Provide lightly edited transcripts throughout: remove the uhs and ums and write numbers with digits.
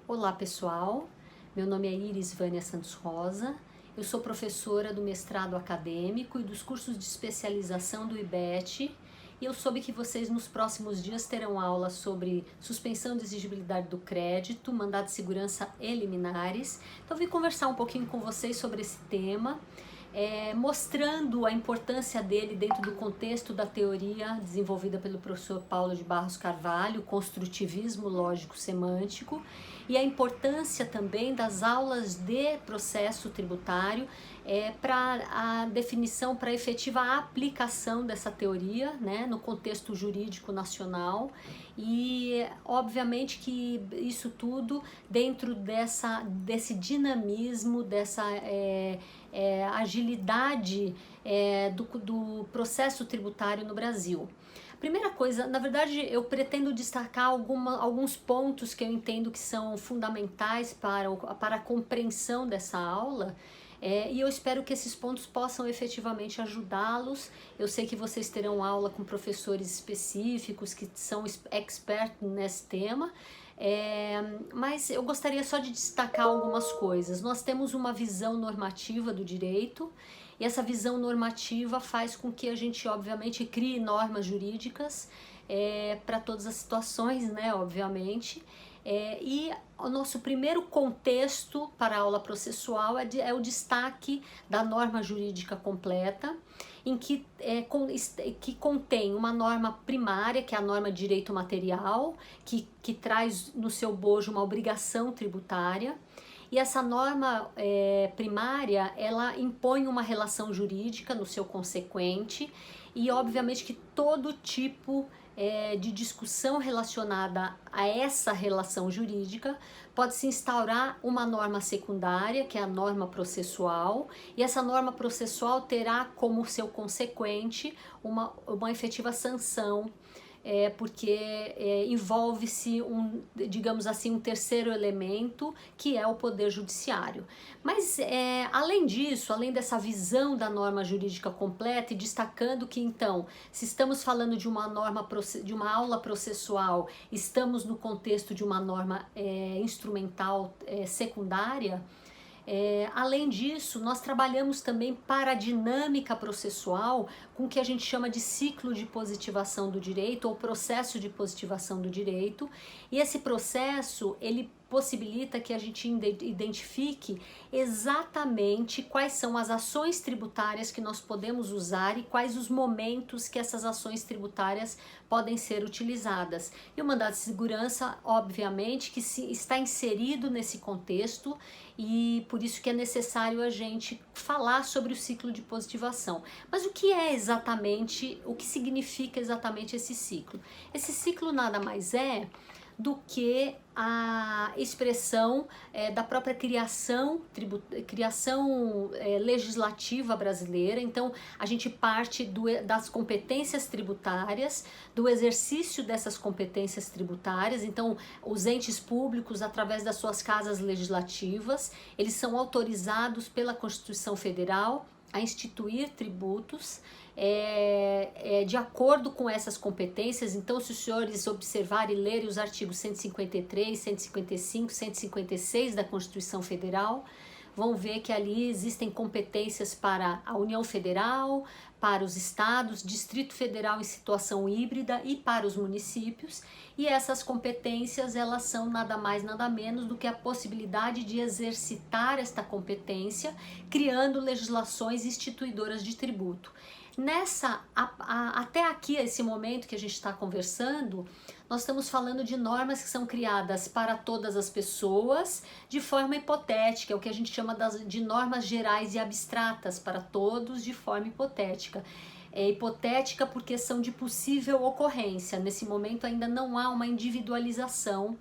Olá pessoal, meu nome é Iris Vânia Santos Rosa, eu sou professora do mestrado acadêmico e dos cursos de especialização do IBET e eu soube que vocês nos próximos dias terão aula sobre suspensão de exigibilidade do crédito, mandado de segurança e liminares. Então vim conversar um pouquinho com vocês sobre esse tema, mostrando a importância dele dentro do contexto da teoria desenvolvida pelo professor Paulo de Barros Carvalho, construtivismo lógico-semântico, e a importância também das aulas de processo tributário para a definição, para a efetiva aplicação dessa teoria, né, no contexto jurídico nacional, e obviamente que isso tudo dentro desse dinamismo, dessa agilidade do processo tributário no Brasil. Primeira coisa, na verdade eu pretendo destacar alguns pontos que eu entendo que são fundamentais para a compreensão dessa aula, e eu espero que esses pontos possam efetivamente ajudá-los. Eu sei que vocês terão aula com professores específicos que são expertos nesse tema, mas eu gostaria só de destacar algumas coisas. Nós temos uma visão normativa do direito, e essa visão normativa faz com que a gente, obviamente, crie normas jurídicas para todas as situações, né, obviamente. E o nosso primeiro contexto para a aula processual é o destaque da norma jurídica completa, em que contém uma norma primária, que é a norma de direito material, que traz no seu bojo uma obrigação tributária. E essa norma primária, ela impõe uma relação jurídica no seu consequente, e obviamente que todo tipo de discussão relacionada a essa relação jurídica pode se instaurar uma norma secundária, que é a norma processual, e essa norma processual terá como seu consequente uma efetiva sanção, porque envolve-se digamos assim, um terceiro elemento, que é o Poder Judiciário. Mas além disso, além dessa visão da norma jurídica completa, e destacando que então, se estamos falando de uma aula processual, estamos no contexto de uma norma instrumental secundária. Além disso, nós trabalhamos também para a dinâmica processual com o que a gente chama de ciclo de positivação do direito ou processo de positivação do direito, e esse processo ele possibilita que a gente identifique exatamente quais são as ações tributárias que nós podemos usar e quais os momentos que essas ações tributárias podem ser utilizadas. E o mandado de segurança, obviamente, que está inserido nesse contexto, e por isso que é necessário a gente falar sobre o ciclo de positivação. Mas o que significa exatamente esse ciclo? Esse ciclo nada mais é do que a expressão da própria criação legislativa brasileira. Então a gente parte das competências tributárias, do exercício dessas competências tributárias. Então os entes públicos, através das suas casas legislativas, eles são autorizados pela Constituição Federal a instituir tributos de acordo com essas competências. Então, se os senhores observarem e lerem os artigos 153, 155, 156 da Constituição Federal, vão ver que ali existem competências para a União Federal, para os estados, Distrito Federal em situação híbrida e para os municípios, e essas competências elas são nada mais nada menos do que a possibilidade de exercitar esta competência, criando legislações instituidoras de tributo. Até aqui, esse momento que a gente está conversando, nós estamos falando de normas que são criadas para todas as pessoas de forma hipotética, é o que a gente chama de normas gerais e abstratas para todos de forma hipotética. É hipotética porque são de possível ocorrência. Nesse momento ainda não há uma individualização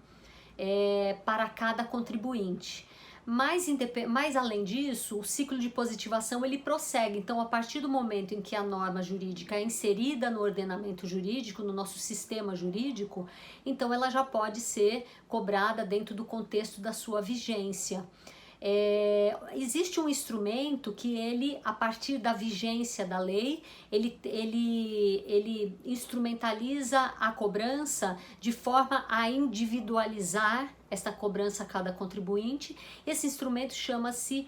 para cada contribuinte. Mas além disso, o ciclo de positivação ele prossegue. Então, a partir do momento em que a norma jurídica é inserida no ordenamento jurídico, no nosso sistema jurídico, então ela já pode ser cobrada dentro do contexto da sua vigência. Existe um instrumento que ele, a partir da vigência da lei, ele instrumentaliza a cobrança de forma a individualizar essa cobrança a cada contribuinte. Esse instrumento chama-se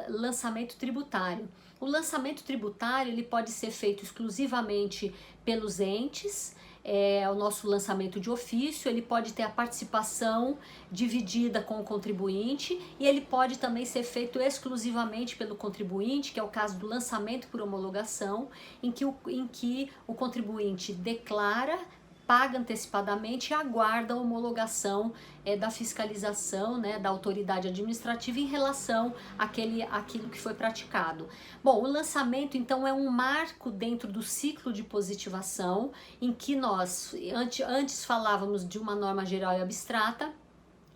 lançamento tributário. O lançamento tributário ele pode ser feito exclusivamente pelos entes, o nosso lançamento de ofício, ele pode ter a participação dividida com o contribuinte e ele pode também ser feito exclusivamente pelo contribuinte, que é o caso do lançamento por homologação, em que o contribuinte declara, paga antecipadamente e aguarda a homologação da fiscalização, né, da autoridade administrativa em relação àquilo que foi praticado. Bom, o lançamento então é um marco dentro do ciclo de positivação, em que nós antes falávamos de uma norma geral e abstrata,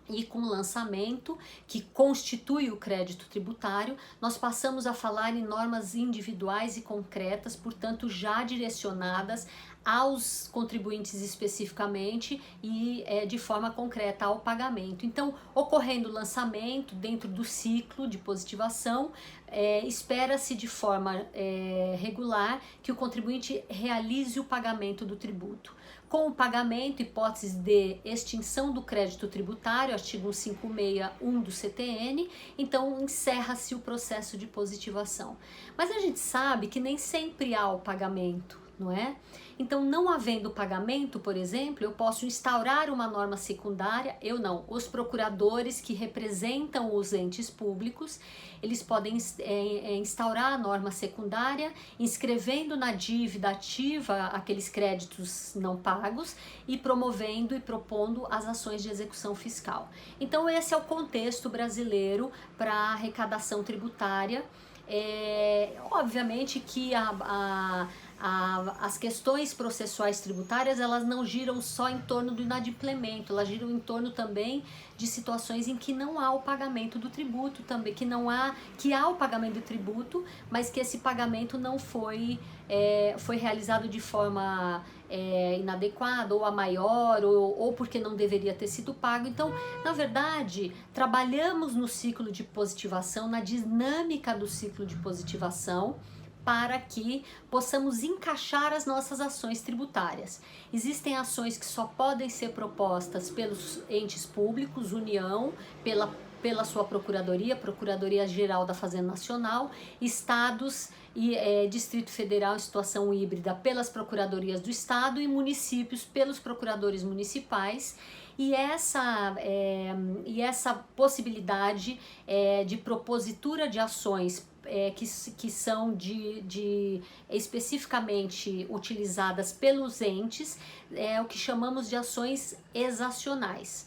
e com o lançamento, que constitui o crédito tributário, nós passamos a falar em normas individuais e concretas, portanto já direcionadas aos contribuintes especificamente e de forma concreta ao pagamento. Então, ocorrendo o lançamento dentro do ciclo de positivação, espera-se de forma regular que o contribuinte realize o pagamento do tributo. Com o pagamento, hipótese de extinção do crédito tributário, artigo 156.1 do CTN, então encerra-se o processo de positivação. Mas a gente sabe que nem sempre há o pagamento, não é? Então, não havendo pagamento, por exemplo, eu posso instaurar uma norma secundária, eu não, os procuradores que representam os entes públicos, eles podem instaurar a norma secundária, inscrevendo na dívida ativa aqueles créditos não pagos e promovendo e propondo as ações de execução fiscal. Então, esse é o contexto brasileiro para a arrecadação tributária. Obviamente que as questões processuais tributárias, elas não giram só em torno do inadimplemento, elas giram em torno também de situações em que não há o pagamento do tributo, também que há o pagamento do tributo, mas que esse pagamento não foi realizado de forma inadequada, ou a maior, ou porque não deveria ter sido pago. Então, na verdade, trabalhamos no ciclo de positivação, na dinâmica do ciclo de positivação, para que possamos encaixar as nossas ações tributárias. Existem ações que só podem ser propostas pelos entes públicos, União, pela sua Procuradoria Geral da Fazenda Nacional, estados e Distrito Federal em situação híbrida pelas Procuradorias do Estado e municípios pelos procuradores municipais. E essa possibilidade de propositura de ações que são especificamente utilizadas pelos entes, o que chamamos de ações exacionais.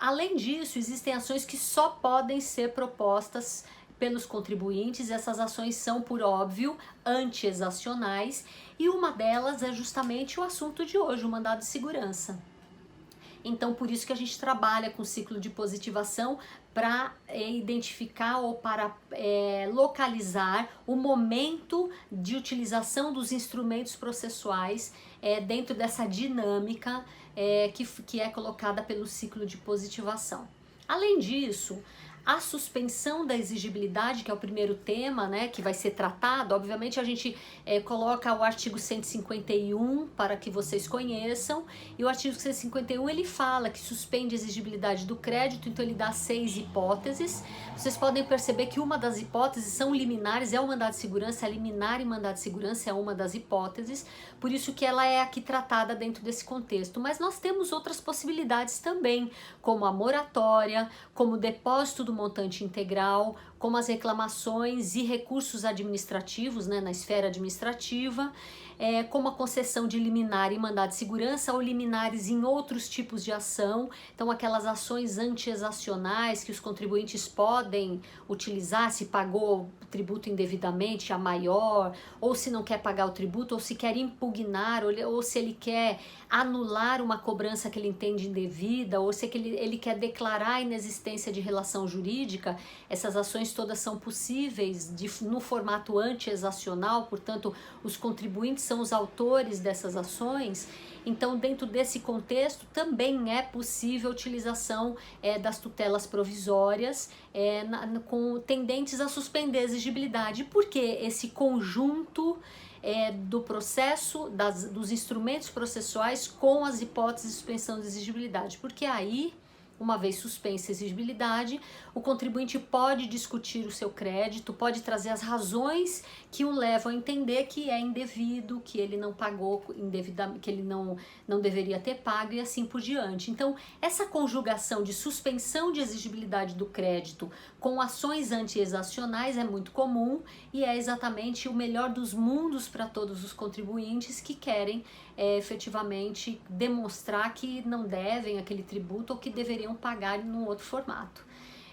Além disso, existem ações que só podem ser propostas pelos contribuintes. Essas ações são, por óbvio, anti-exacionais, e uma delas é justamente o assunto de hoje, o mandado de segurança. Então, por isso que a gente trabalha com o ciclo de positivação para identificar ou para localizar o momento de utilização dos instrumentos processuais dentro dessa dinâmica que é colocada pelo ciclo de positivação. Além disso, a suspensão da exigibilidade, que é o primeiro tema, né, que vai ser tratado, obviamente a gente coloca o artigo 151 para que vocês conheçam, e o artigo 151 ele fala que suspende a exigibilidade do crédito, então ele dá 6 hipóteses. Vocês podem perceber que uma das hipóteses são liminares, é o mandado de segurança, a liminar e mandado de segurança é uma das hipóteses, por isso que ela é aqui tratada dentro desse contexto. Mas nós temos outras possibilidades também, como a moratória, como o depósito do montante integral, como as reclamações e recursos administrativos, né, na esfera administrativa, como a concessão de liminar e mandado de segurança ou liminares em outros tipos de ação. Então, aquelas ações anti-exacionais que os contribuintes podem utilizar se pagou o tributo indevidamente, a maior, ou se não quer pagar o tributo, ou se quer impugnar, ou se ele quer anular uma cobrança que ele entende indevida, ou se ele quer declarar a inexistência de relação jurídica. Essas ações todas são possíveis no formato anti-exacional, portanto, os contribuintes são os autores dessas ações. Então, dentro desse contexto, também é possível a utilização das tutelas provisórias com tendentes a suspender a exigibilidade, porque esse conjunto do processo, dos instrumentos processuais com as hipóteses de suspensão de exigibilidade, porque aí Uma vez suspensa a exigibilidade, o contribuinte pode discutir o seu crédito, pode trazer as razões que o levam a entender que é indevido, que ele não pagou indevidamente, que ele não deveria ter pago e assim por diante. Então, essa conjugação de suspensão de exigibilidade do crédito com ações anti-exacionais é muito comum e é exatamente o melhor dos mundos para todos os contribuintes que querem efetivamente demonstrar que não devem aquele tributo ou que deveriam pagar em um outro formato.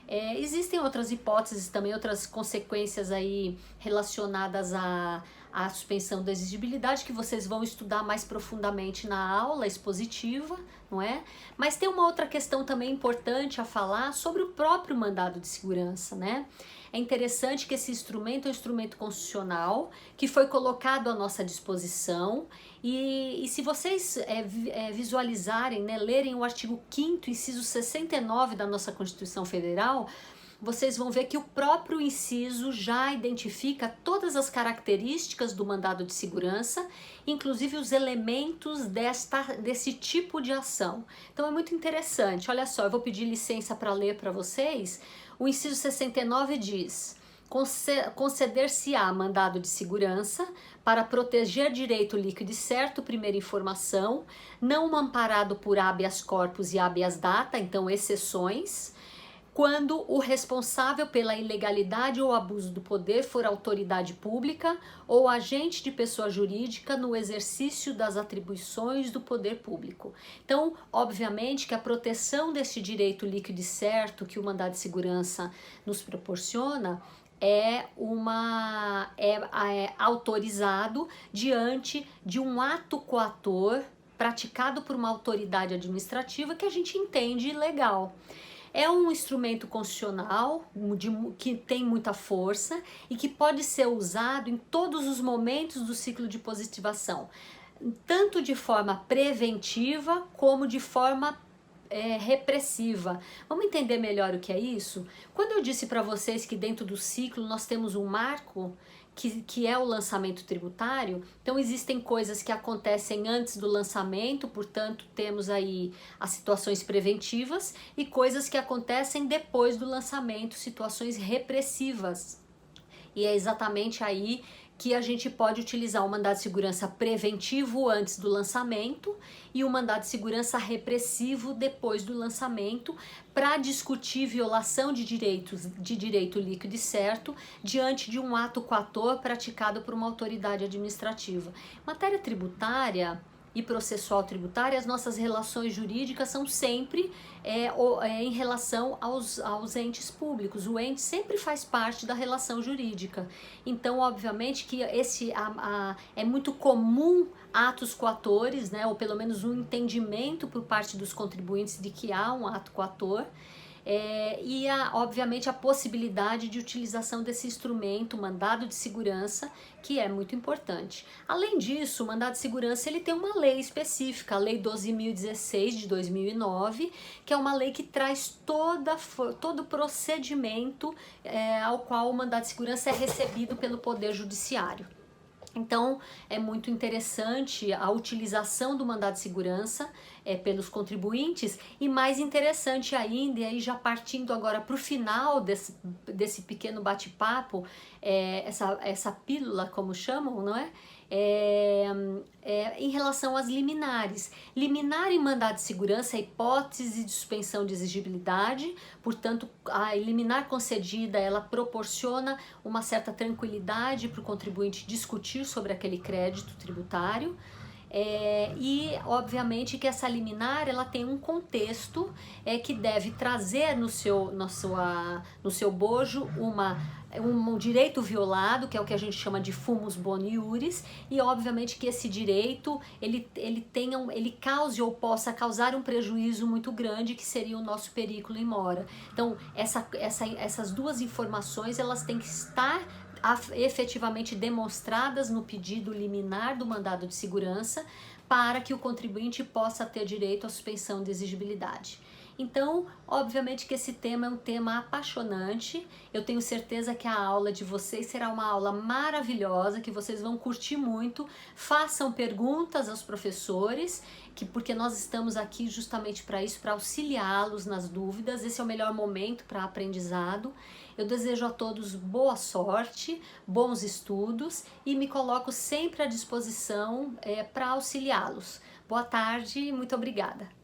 Existem outras hipóteses também, outras consequências aí relacionadas à suspensão da exigibilidade que vocês vão estudar mais profundamente na aula expositiva, não é? Mas tem uma outra questão também importante a falar sobre o próprio mandado de segurança, né? É interessante que esse instrumento é um instrumento constitucional que foi colocado à nossa disposição e se vocês visualizarem, né, lerem o artigo 5º, inciso 69 da nossa Constituição Federal, vocês vão ver que o próprio inciso já identifica todas as características do mandado de segurança, inclusive os elementos desse tipo de ação. Então é muito interessante. Olha só, eu vou pedir licença para ler para vocês. O inciso 69 diz: conceder-se-á mandado de segurança para proteger direito líquido e certo, primeira informação, não amparado por habeas corpus e habeas data, então exceções, quando o responsável pela ilegalidade ou abuso do poder for autoridade pública ou agente de pessoa jurídica no exercício das atribuições do poder público. Então, obviamente que a proteção desse direito líquido e certo que o mandado de segurança nos proporciona é autorizado diante de um ato coator praticado por uma autoridade administrativa que a gente entende legal. É um instrumento constitucional que tem muita força e que pode ser usado em todos os momentos do ciclo de positivação, tanto de forma preventiva como de forma repressiva. Vamos entender melhor o que é isso? Quando eu disse para vocês que dentro do ciclo nós temos um marco, que é o lançamento tributário, então existem coisas que acontecem antes do lançamento, portanto temos aí as situações preventivas, e coisas que acontecem depois do lançamento, situações repressivas. E é exatamente aí que a gente pode utilizar o mandado de segurança preventivo antes do lançamento e o mandado de segurança repressivo depois do lançamento para discutir violação de direito líquido e certo diante de um ato coator praticado por uma autoridade administrativa. Matéria tributária e processual tributária, as nossas relações jurídicas são sempre em relação aos entes públicos. O ente sempre faz parte da relação jurídica. Então, obviamente que é muito comum atos coatores, né, ou pelo menos um entendimento por parte dos contribuintes de que há um ato coator. E obviamente a possibilidade de utilização desse instrumento, mandado de segurança, que é muito importante. Além disso, o mandado de segurança ele tem uma lei específica, a Lei 12.016 de 2009, que é uma lei que traz todo o procedimento ao qual o mandado de segurança é recebido pelo Poder Judiciário. Então, é muito interessante a utilização do mandado de segurança pelos contribuintes e mais interessante ainda, e aí já partindo agora para o final desse pequeno bate-papo, essa pílula, como chamam, não é? Em relação às liminares. Liminar em mandado de segurança é hipótese de suspensão de exigibilidade, portanto, a liminar concedida, ela proporciona uma certa tranquilidade para o contribuinte discutir sobre aquele crédito tributário. E obviamente que essa liminar ela tem um contexto que deve trazer no seu bojo um direito violado, que é o que a gente chama de fumus boni iuris, e obviamente que esse direito ele cause ou possa causar um prejuízo muito grande, que seria o nosso perículo in mora. Então essas duas informações elas têm que estar efetivamente demonstradas no pedido liminar do mandado de segurança para que o contribuinte possa ter direito à suspensão de exigibilidade. Então, obviamente que esse tema é um tema apaixonante. Eu tenho certeza que a aula de vocês será uma aula maravilhosa, que vocês vão curtir muito. Façam perguntas aos professores, porque nós estamos aqui justamente para isso, para auxiliá-los nas dúvidas. Esse é o melhor momento para aprendizado. Eu desejo a todos boa sorte, bons estudos e me coloco sempre à disposição para auxiliá-los. Boa tarde e muito obrigada.